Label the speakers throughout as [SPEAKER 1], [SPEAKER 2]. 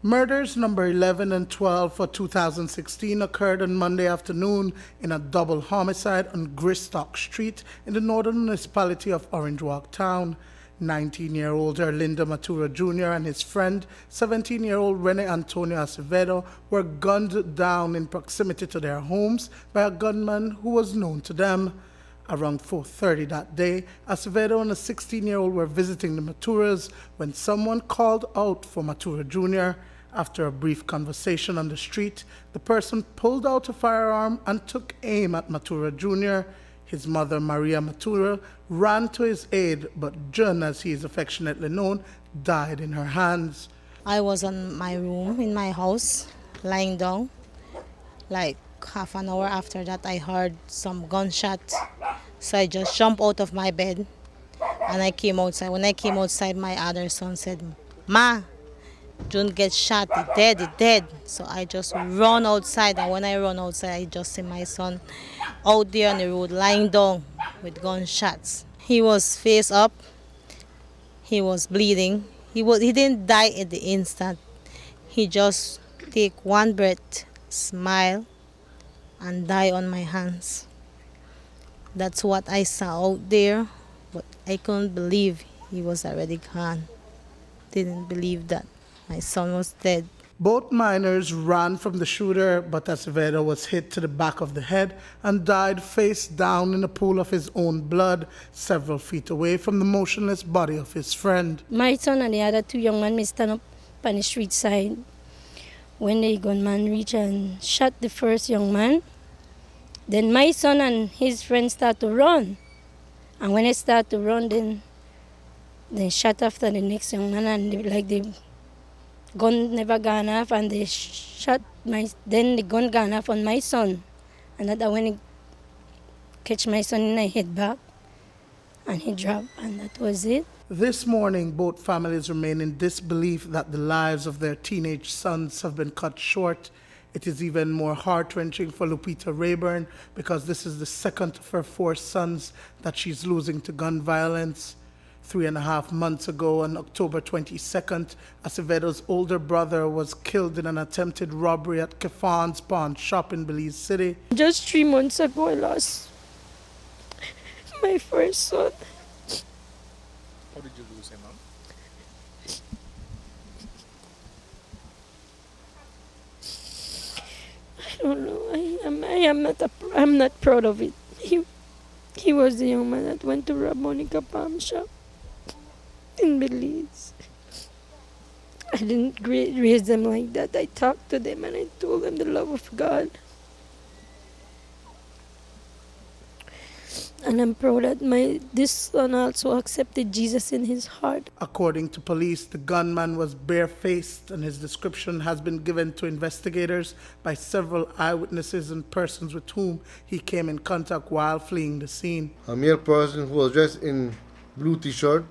[SPEAKER 1] Murders number 11 and 12 for 2016 occurred on Monday afternoon in a double homicide on Gristock Street in the northern municipality of Orange Walk Town. 19-year-old Erlinda Matura Jr. and his friend, 17-year-old Rene Antonio Acevedo, were gunned down in proximity to their homes by a gunman who was known to them. Around 4:30 that day, Acevedo and a 16-year-old were visiting the Maturas when someone called out for Matura Jr. After a brief conversation on the street, the person pulled out a firearm and took aim at Matura Jr. His mother, Maria Matura, ran to his aid, but Jun, as he is affectionately known, died in her hands.
[SPEAKER 2] I was in my room in my house, lying down. Like half an hour after that, I heard some gunshots. So I just jumped out of my bed and I came outside. When I came outside, my other son said, "Ma, don't get shot, he dead." So I just run outside, and when I run outside, I just see my son out there on the road, lying down with gunshots. He was face up, he was bleeding. He didn't die at the instant. He just take one breath, smile, and die on my hands. That's what I saw out there, but I couldn't believe he was already gone. Didn't believe that my son was dead.
[SPEAKER 1] Both minors ran from the shooter, but Acevedo was hit to the back of the head and died face down in a pool of his own blood, several feet away from the motionless body of his friend.
[SPEAKER 3] My son and the other two young men may stand up on the street side when the gunman reached and shot the first young man. Then my son and his friend start to run. And when they start to run, then they shot after the next young man, and the gun never gone off, and they shot then the gun gone off on my son. And that when he catch my son in the head back, and he dropped, and that was it.
[SPEAKER 1] This morning, both families remain in disbelief that the lives of their teenage sons have been cut short. It is even more heart-wrenching for Lupita Rayburn because this is the second of her 4 sons that she's losing to gun violence. 3.5 months ago, on October 22nd, Acevedo's older brother was killed in an attempted robbery at Kefan's pawn shop in Belize City.
[SPEAKER 3] Just 3 months ago, I lost my first son.
[SPEAKER 4] How did you lose him, Mom?
[SPEAKER 3] I don't know. I'm not proud of it. He was the young man that went to rob Monica Palm shop in Belize. I didn't raise them like that. I talked to them and I told them the love of God. And I'm proud that this son also accepted Jesus in his heart.
[SPEAKER 1] According to police, the gunman was barefaced, and his description has been given to investigators by several eyewitnesses and persons with whom he came in contact while fleeing the scene.
[SPEAKER 5] A male person who was dressed in blue t-shirt,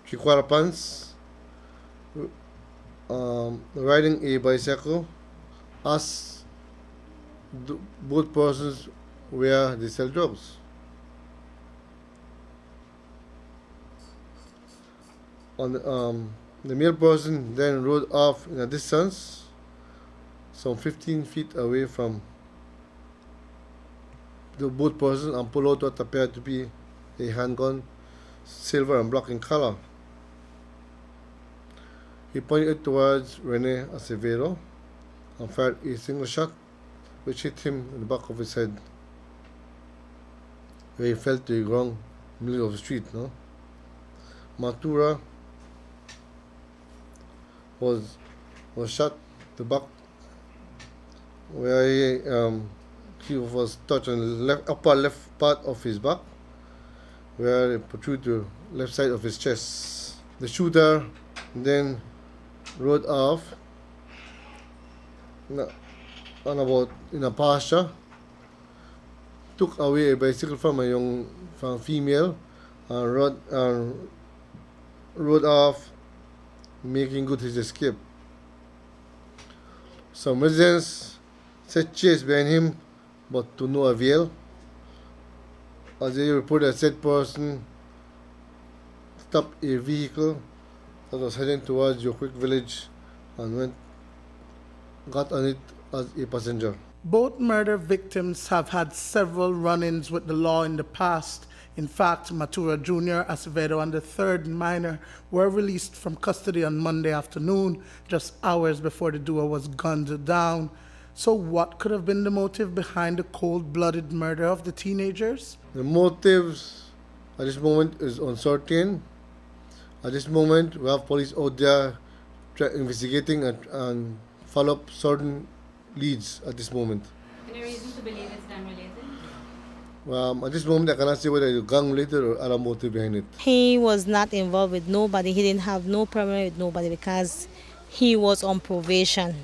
[SPEAKER 5] chihuahua pants, riding a bicycle, asked both persons where they sell drugs. The male person then rode off in a distance, some 15 feet away from the both persons, and pulled out what appeared to be a handgun, silver and black in color. He pointed it towards Rene Acevedo and fired a single shot, which hit him in the back of his head, where he fell to the ground in the middle of the street. Matura was shot the back, where he was touched on the upper left part of his back, where it protruded the left side of his chest. The shooter then rode off in a pasture, took away a bicycle from a female, and rode off, making good his escape. Some residents set chase behind him, but to no avail, as they reported that said person stopped a vehicle that was heading towards Yoquick village and went got on it as a passenger.
[SPEAKER 1] Both murder victims have had several run-ins with the law in the past. In fact, Matura Jr., Acevedo, and the third minor were released from custody on Monday afternoon, just hours before the duo was gunned down. So what could have been the motive behind the cold-blooded murder of the teenagers?
[SPEAKER 5] The motives at this moment is uncertain. At this moment, we have police out there investigating and follow up certain leads at this moment.
[SPEAKER 6] Any reason to believe it's gang related?
[SPEAKER 5] At this moment, I cannot say whether it's gang related or other motive behind it.
[SPEAKER 2] He was not involved with nobody. He didn't have no problem with nobody because he was on probation.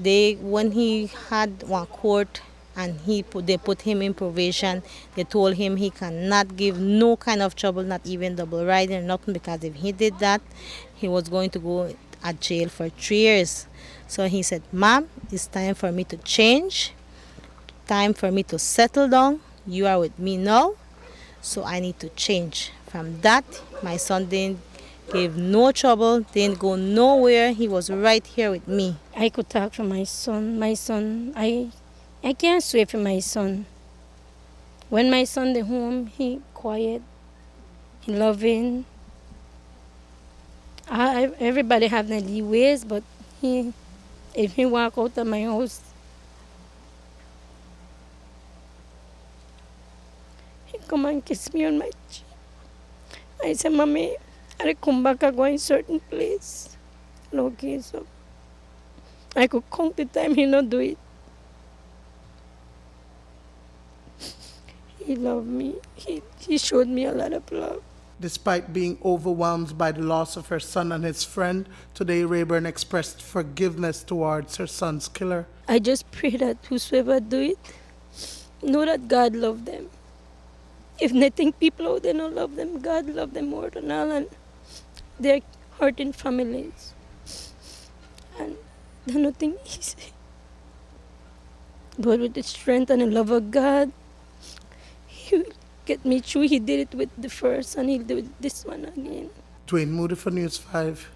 [SPEAKER 2] When he had one court and they put him in probation, they told him he cannot give no kind of trouble, not even double riding or nothing, because if he did that, he was going to go at jail for 3 years. So he said, "Ma'am, it's time for me to change, time for me to settle down. You are with me now, so I need to change." From that, my son didn't give no trouble, didn't go nowhere. He was right here with me.
[SPEAKER 3] I could talk for my son. I can't swear for my son. When my son is home, he quiet, he loving. Everybody have their ways, but if he walk out of my house, he come and kiss me on my cheek. I say, "Mommy, I come back and go in certain place." Okay, so I could count the time he not do it. He loved me. He showed me a lot of love.
[SPEAKER 1] Despite being overwhelmed by the loss of her son and his friend, today Rayburn expressed forgiveness towards her son's killer.
[SPEAKER 3] I just pray that whosoever do it, know that God love them. If they think people out there don't love them, God love them more than all, and they're hurting families. And there's nothing easy. But with the strength and the love of God, He will get me through. He did it with the first, and He'll do it this one again.
[SPEAKER 1] Dwayne Moody for News 5.